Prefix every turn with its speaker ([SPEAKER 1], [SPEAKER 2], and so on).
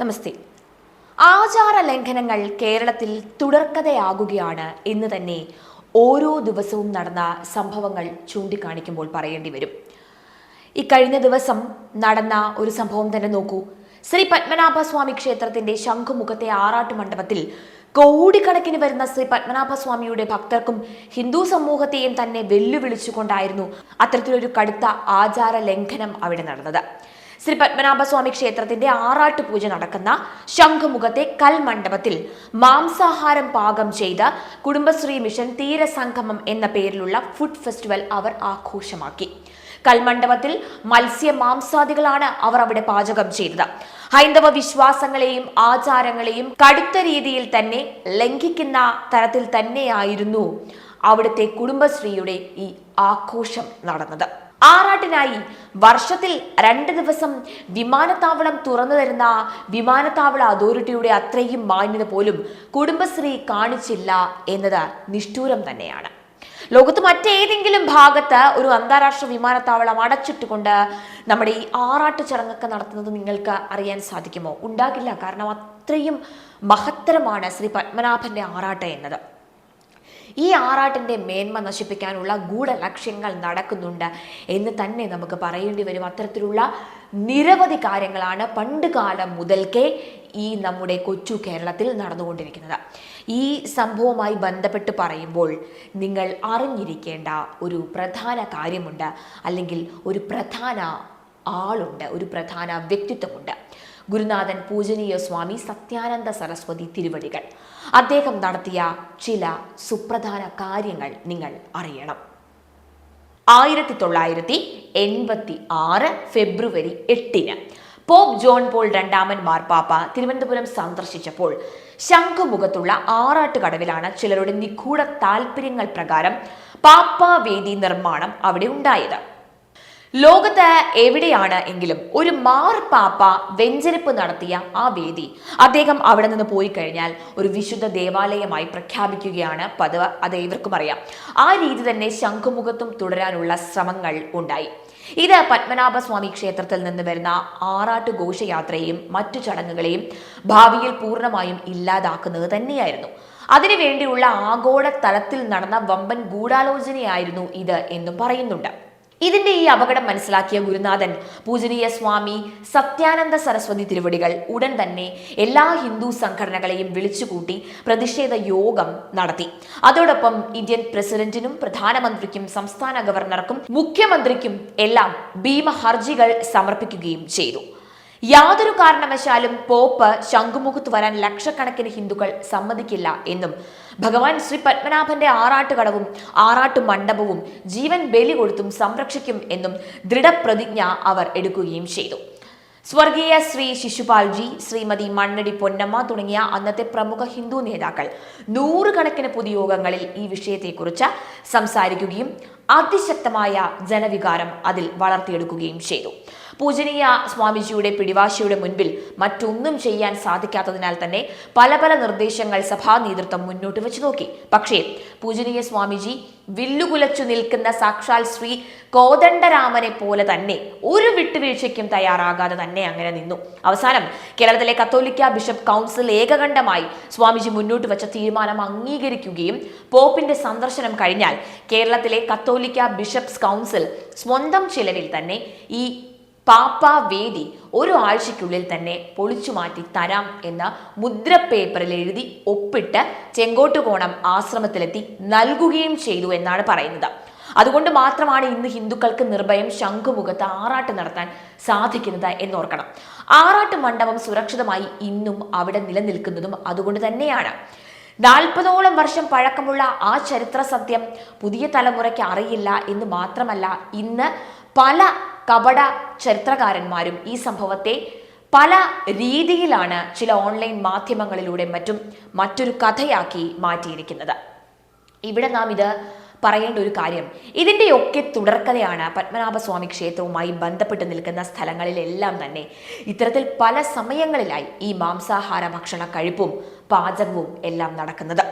[SPEAKER 1] നമസ്തേ. ആചാര ലംഘനങ്ങൾ കേരളത്തിൽ തുടർക്കഥയാകുകയാണ് എന്ന് തന്നെ ഓരോ ദിവസവും നടന്ന സംഭവങ്ങൾ ചൂണ്ടിക്കാണിക്കുമ്പോൾ പറയേണ്ടി വരും. ഇക്കഴിഞ്ഞ ദിവസം നടന്ന ഒരു സംഭവം തന്നെ നോക്കൂ. ശ്രീ പത്മനാഭസ്വാമി ക്ഷേത്രത്തിന്റെ ശംഖുമുഖത്തെ ആറാട്ട് മണ്ഡപത്തിൽ കോടിക്കണക്കിന് വരുന്ന ശ്രീ പത്മനാഭസ്വാമിയുടെ ഭക്തർക്കും ഹിന്ദു സമൂഹത്തെയും തന്നെ വെല്ലുവിളിച്ചുകൊണ്ടായിരുന്നു അത്തരത്തിലൊരു കടുത്ത ആചാര ലംഘനം അവിടെ നടന്നത്. ശ്രീ പത്മനാഭസ്വാമി ക്ഷേത്രത്തിന്റെ ആറാട്ട് പൂജ നടക്കുന്ന ശംഖുമുഖത്തെ കൽമണ്ഡപത്തിൽ മാംസാഹാരം പാകം ചെയ്ത കുടുംബശ്രീ മിഷൻ തീരസംഗമം എന്ന പേരിലുള്ള ഫുഡ് ഫെസ്റ്റിവൽ അവർ ആഘോഷമാക്കി. കൽമണ്ഡപത്തിൽ മത്സ്യ മാംസാദികളാണ് അവർ അവിടെ പാചകം ചെയ്തത്. ഹൈന്ദവ വിശ്വാസങ്ങളെയും ആചാരങ്ങളെയും കടുത്ത രീതിയിൽ തന്നെ ലംഘിക്കുന്ന തരത്തിൽ തന്നെയായിരുന്നു അവിടുത്തെ കുടുംബശ്രീയുടെ ഈ ആഘോഷം നടന്നത്. ആറാട്ടിനായി വർഷത്തിൽ 2 ദിവസം വിമാനത്താവളം തുറന്നു തരുന്ന വിമാനത്താവള അതോറിറ്റിയുടെ അത്രയും മാന്യത പോലും കുടുംബശ്രീ കാണിച്ചില്ല എന്നത് നിഷ്ഠൂരം തന്നെയാണ്. ലോകത്ത് മറ്റേതെങ്കിലും ഭാഗത്ത് ഒരു അന്താരാഷ്ട്ര വിമാനത്താവളം അടച്ചിട്ടുകൊണ്ട് നമ്മുടെ ഈ ആറാട്ട് ചടങ്ങൊക്കെ നടത്തുന്നത് നിങ്ങൾക്ക് അറിയാൻ സാധിക്കുമോ? ഉണ്ടാകില്ല. കാരണം അത്രയും മഹത്തരമാണ് ശ്രീ പത്മനാഭന്റെ ആറാട്ട് എന്നത്. ഈ ആറാട്ടിന്റെ മേന്മ നശിപ്പിക്കാനുള്ള ഗൂഢലക്ഷ്യങ്ങൾ നടക്കുന്നുണ്ട് എന്ന് തന്നെ നമുക്ക് പറയേണ്ടി വരും. അത്തരത്തിലുള്ള നിരവധി കാര്യങ്ങളാണ് പണ്ട് കാലം മുതൽക്കേ ഈ നമ്മുടെ കൊച്ചു കേരളത്തിൽ നടന്നുകൊണ്ടിരിക്കുന്നത്. ഈ സംഭവവുമായി ബന്ധപ്പെട്ട് പറയുമ്പോൾ നിങ്ങൾ അറിഞ്ഞിരിക്കേണ്ട ഒരു പ്രധാന കാര്യമുണ്ട്, അല്ലെങ്കിൽ ഒരു പ്രധാന ആളുണ്ട്, ഒരു പ്രധാന വ്യക്തിത്വമുണ്ട്. ഗുരുനാഥൻ പൂജനീയ സ്വാമി സത്യാനന്ദ സരസ്വതി തിരുവടികൾ. അദ്ദേഹം നടത്തിയ ചില സുപ്രധാന കാര്യങ്ങൾ നിങ്ങൾ അറിയണം. 1986 ഫെബ്രുവരി 8 പോപ്പ് ജോൺ പോൾ II മാർപ്പാപ്പ തിരുവനന്തപുരം സന്ദർശിച്ചപ്പോൾ ശംഖുമുഖത്തുള്ള ആറാട്ട് കടവിലാണ് ചിലരുടെ നിഗൂഢ താല്പര്യങ്ങൾ പ്രകാരം പാപ്പാവേദി നിർമ്മാണം അവിടെ ഉണ്ടായത്. ലോകത്ത് എവിടെയാണ് എങ്കിലും ഒരു മാർപ്പാപ്പ വെഞ്ചരിപ്പ് നടത്തിയ ആ വേദി അദ്ദേഹം അവിടെ നിന്ന് പോയി കഴിഞ്ഞാൽ ഒരു വിശുദ്ധ ദേവാലയമായി പ്രഖ്യാപിക്കുകയാണ് പതിവ്. അത് ഏവർക്കും അറിയാം. ആ രീതി തന്നെ ശംഖുമുഖത്തും തുടരാനുള്ള ശ്രമങ്ങൾ ഉണ്ടായി. ഇത് പത്മനാഭസ്വാമി ക്ഷേത്രത്തിൽ നിന്ന് വരുന്ന ആറാട്ട് ഘോഷയാത്രയെയും മറ്റു ചടങ്ങുകളെയും ഭാവിയിൽ പൂർണ്ണമായും ഇല്ലാതാക്കുന്നത് തന്നെയായിരുന്നു. അതിനുവേണ്ടിയുള്ള ആഗോള തലത്തിൽ നടന്ന വമ്പൻ ഗൂഢാലോചനയായിരുന്നു ഇത് എന്നും പറയുന്നുണ്ട്. ഇതിന്റെ ഈ അപകടം മനസ്സിലാക്കിയ ഗുരുനാഥൻ പൂജനീയ സ്വാമി സത്യാനന്ദ സരസ്വതി തിരുവടികൾ ഉടൻ തന്നെ എല്ലാ ഹിന്ദു സംഘടനകളെയും വിളിച്ചുകൂട്ടി പ്രതിഷേധ യോഗം നടത്തി. അതോടൊപ്പം ഇന്ത്യൻ പ്രസിഡന്റിനും പ്രധാനമന്ത്രിക്കും സംസ്ഥാന ഗവർണർക്കും മുഖ്യമന്ത്രിക്കും എല്ലാം ഭീമ ഹർജികൾ സമർപ്പിക്കുകയും ചെയ്തു. യാതൊരു കാരണവശാലും പോപ്പ് ശംഖുമുഖത്ത് വരാൻ ലക്ഷക്കണക്കിന് ഹിന്ദുക്കൾ സമ്മതിക്കില്ല എന്നും ഭഗവാൻ ശ്രീ പത്മനാഭന്റെ ആറാട്ടുകടവും ആറാട്ടു മണ്ഡപവും ജീവൻ ബലി കൊടുത്തും സംരക്ഷിക്കും എന്നും ദൃഢപ്രതിജ്ഞ അവർ എടുക്കുകയും ചെയ്തു. സ്വർഗീയ ശ്രീ ശിശുപാൽജി, ശ്രീമതി മണ്ണടി പൊന്നമ്മ തുടങ്ങിയ അന്നത്തെ പ്രമുഖ ഹിന്ദു നേതാക്കൾ 100 കണക്കിന് പൊതുയോഗങ്ങളിൽ ഈ വിഷയത്തെക്കുറിച്ച് സംസാരിക്കുകയും അതിശക്തമായ ജനവികാരം അതിൽ വളർത്തിയെടുക്കുകയും ചെയ്തു. പൂജനീയ സ്വാമിജിയുടെ പിടിവാശിയുടെ മുൻപിൽ മറ്റൊന്നും ചെയ്യാൻ സാധിക്കാത്തതിനാൽ തന്നെ പല നിർദ്ദേശങ്ങൾ സഭാ നേതൃത്വം മുന്നോട്ട് വെച്ച് നോക്കി. പക്ഷേ പൂജനീയ സ്വാമിജി വില്ലുകുലച്ചു നിൽക്കുന്ന സാക്ഷാൽ ശ്രീ കോദണ്ഡരാമനെ പോലെ തന്നെ ഒരു വിട്ടുവീഴ്ചയ്ക്കും തയ്യാറാകാതെ തന്നെ അങ്ങനെ നിന്നു. അവസാനം കേരളത്തിലെ കത്തോലിക്ക ബിഷപ്പ് കൗൺസിൽ ഏകകണ്ഠമായി സ്വാമിജി മുന്നോട്ട് വെച്ച തീരുമാനം അംഗീകരിക്കുകയും പോപ്പിന്റെ സന്ദർശനം കഴിഞ്ഞാൽ കേരളത്തിലെ കത്തോലിക്ക ബിഷപ്സ് കൗൺസിൽ സ്വന്തം ചിലവിൽ തന്നെ ഈ പാപ്പാവേദി 1 ആഴ്ചയ്ക്കുള്ളിൽ തന്നെ പൊളിച്ചു മാറ്റി തരാം എന്ന മുദ്രപ്പേപ്പറിൽ എഴുതി ഒപ്പിട്ട് ചെങ്കോട്ടുകോണം ആശ്രമത്തിലെത്തി നൽകുകയും ചെയ്തു എന്നാണ് പറയുന്നത്. അതുകൊണ്ട് മാത്രമാണ് ഇന്ന് ഹിന്ദുക്കൾക്ക് നിർഭയം ശംഖുമുഖത്ത് ആറാട്ട് നടത്താൻ സാധിക്കുന്നത് എന്നോർക്കണം. ആറാട്ട് മണ്ഡപം സുരക്ഷിതമായി ഇന്നും അവിടെ നിലനിൽക്കുന്നതും അതുകൊണ്ട് തന്നെയാണ്. 40ഓളം വർഷം പഴക്കമുള്ള ആ ചരിത്ര സത്യം പുതിയ തലമുറയ്ക്ക് അറിയില്ല എന്ന് മാത്രമല്ല, ഇന്ന് പല കപട ചരിത്രകാരന്മാരും ഈ സംഭവത്തെ പല രീതിയിലാണ് ചില ഓൺലൈൻ മാധ്യമങ്ങളിലൂടെ മറ്റൊരു കഥയാക്കി മാറ്റിയിരിക്കുന്നത്. ഇവിടെ നാം ഇത് പറയേണ്ട ഒരു കാര്യം, ഇതിൻ്റെയൊക്കെ തുടർക്കഥയാണ് പത്മനാഭസ്വാമി ക്ഷേത്രവുമായി ബന്ധപ്പെട്ട് നിൽക്കുന്ന സ്ഥലങ്ങളിലെല്ലാം തന്നെ ഇത്തരത്തിൽ പല സമയങ്ങളിലായി ഈ മാംസാഹാര ഭക്ഷണ കഴിപ്പും പാചകവും എല്ലാം നടക്കുന്നത്.